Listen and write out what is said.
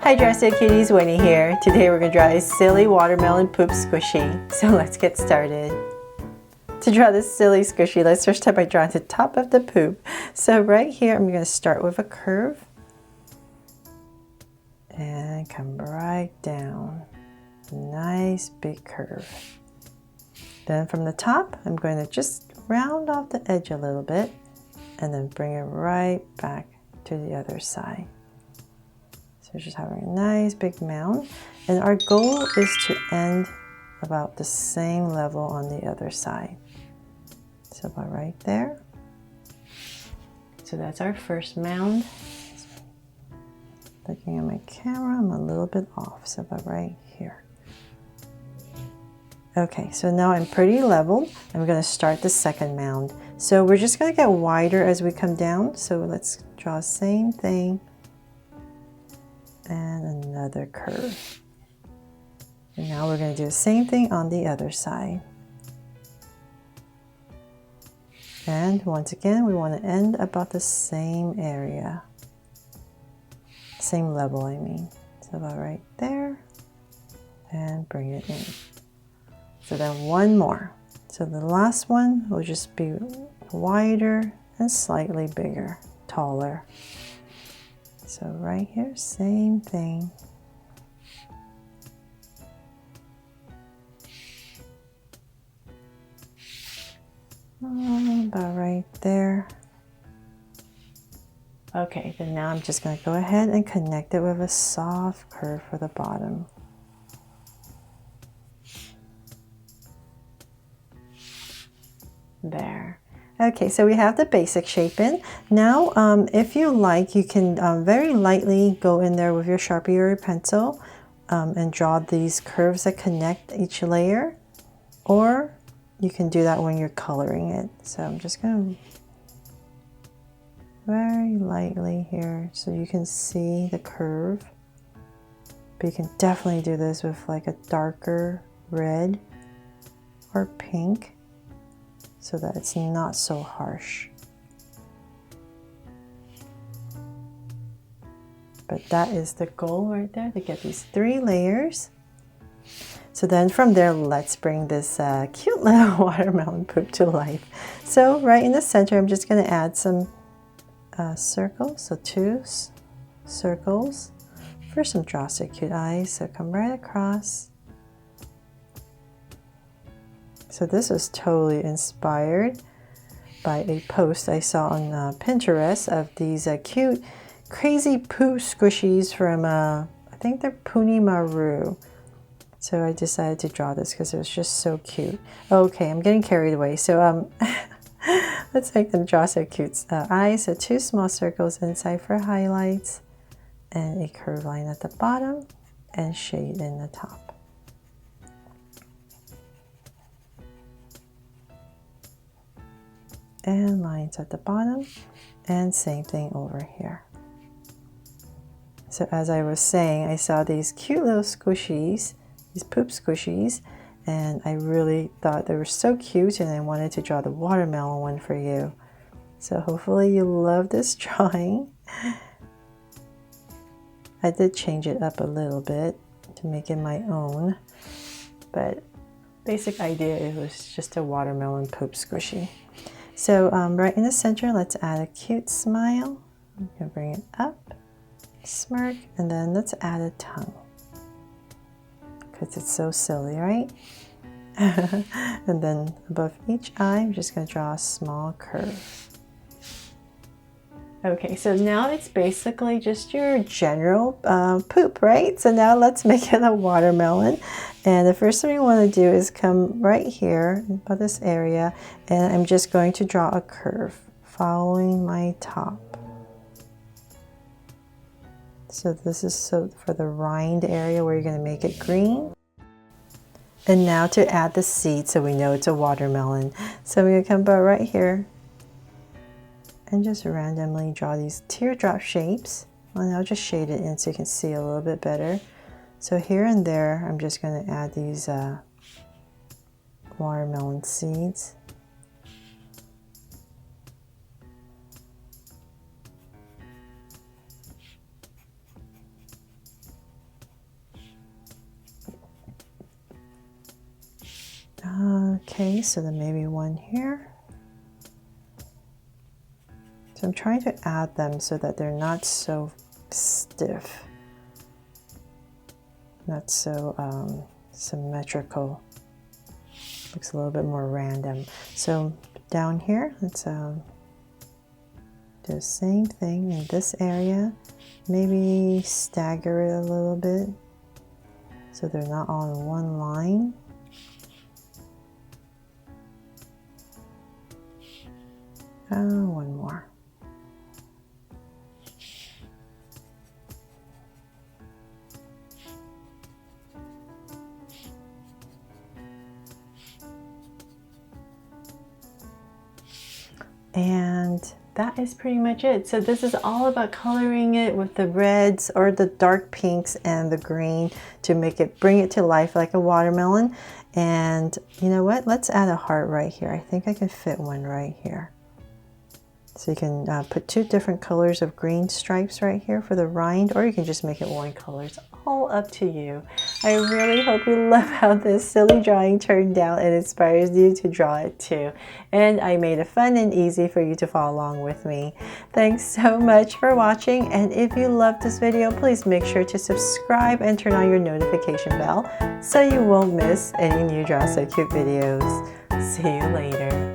Hi Dressed Cuties, Winnie here. Today we're going to draw a silly watermelon poop squishy. So let's get started. To draw this silly squishy, let's first start by drawing the top of the poop. So right here I'm going to start with a curve and come right down. Nice big curve. Then from the top I'm going to just round off the edge a little bit and then bring it right back to the other side. So just having a nice big mound, and our goal is to end about the same level on the other side. So about right there. So that's our first mound. Looking at my camera, I'm a little bit off, so about right here. Okay, so now I'm pretty leveled. I'm going to start the second mound. So we're just going to get wider as we come down. So let's draw the same thing and another curve. And now we're going to do the same thing on the other side. And once again, we want to end about the same area. Same level, I mean. So about right there. And bring it in. So then one more. So the last one will just be wider and slightly bigger, taller. So right here, same thing. About right there. Okay, then now I'm just going to go ahead and connect it with a soft curve for the bottom. There. Okay, so we have the basic shape in. Now, if you like, you can very lightly go in there with your Sharpie or your pencil and draw these curves that connect each layer, or you can do that when you're coloring it. So I'm just going to very lightly here so you can see the curve. But you can definitely do this with like a darker red or pink, so that it's not so harsh. But that is the goal right there, to get these 3 layers. So then from there, let's bring this cute little watermelon poop to life. So right in the center, I'm just going to add some circles. So 2 circles for some Draw So Cute eyes. So come right across. So this was totally inspired by a post I saw on Pinterest of these cute, crazy poo squishies from, I think they're Puni Maru. So I decided to draw this because it was just so cute. Okay, I'm getting carried away. So let's make them Draw So Cute eyes. So 2 small circles inside for highlights and a curved line at the bottom and shade in the top. And lines at the bottom, and same thing over here. So as I was saying, I saw these cute little squishies, these poop squishies, and I really thought they were so cute, and I wanted to draw the watermelon one for you. So hopefully you love this drawing. I did change it up a little bit to make it my own, but basic idea, it was just a watermelon poop squishy. So right in the center, let's add a cute smile. I'm going to bring it up, smirk, and then let's add a tongue. Because it's so silly, right? And then above each eye, I'm just going to draw a small curve. Okay, so now it's basically just your general poop, right? So now let's make it a watermelon. And the first thing we want to do is come right here, about this area, and I'm just going to draw a curve following my top. So this is for the rind area where you're going to make it green. And now to add the seed, so we know it's a watermelon. So I'm going to come about right here and just randomly draw these teardrop shapes. And I'll just shade it in so you can see a little bit better. So here and there, I'm just going to add these watermelon seeds. Okay, so then maybe one here. So I'm trying to add them so that they're not so stiff, not so symmetrical. Looks a little bit more random. So down here, let's do the same thing in this area. Maybe stagger it a little bit so they're not all in one line. One more. And that is pretty much it. So this is all about coloring it with the reds or the dark pinks and the green to make it, bring it to life like a watermelon. And you know what? Let's add a heart right here. I think I can fit one right here. So you can put two different colors of green stripes right here for the rind, or you can just make it one color. It's all up to you. I really hope you love how this silly drawing turned out and inspires you to draw it too. And I made it fun and easy for you to follow along with me. Thanks so much for watching, and if you loved this video, please make sure to subscribe and turn on your notification bell so you won't miss any new Draw So Cute videos. See you later.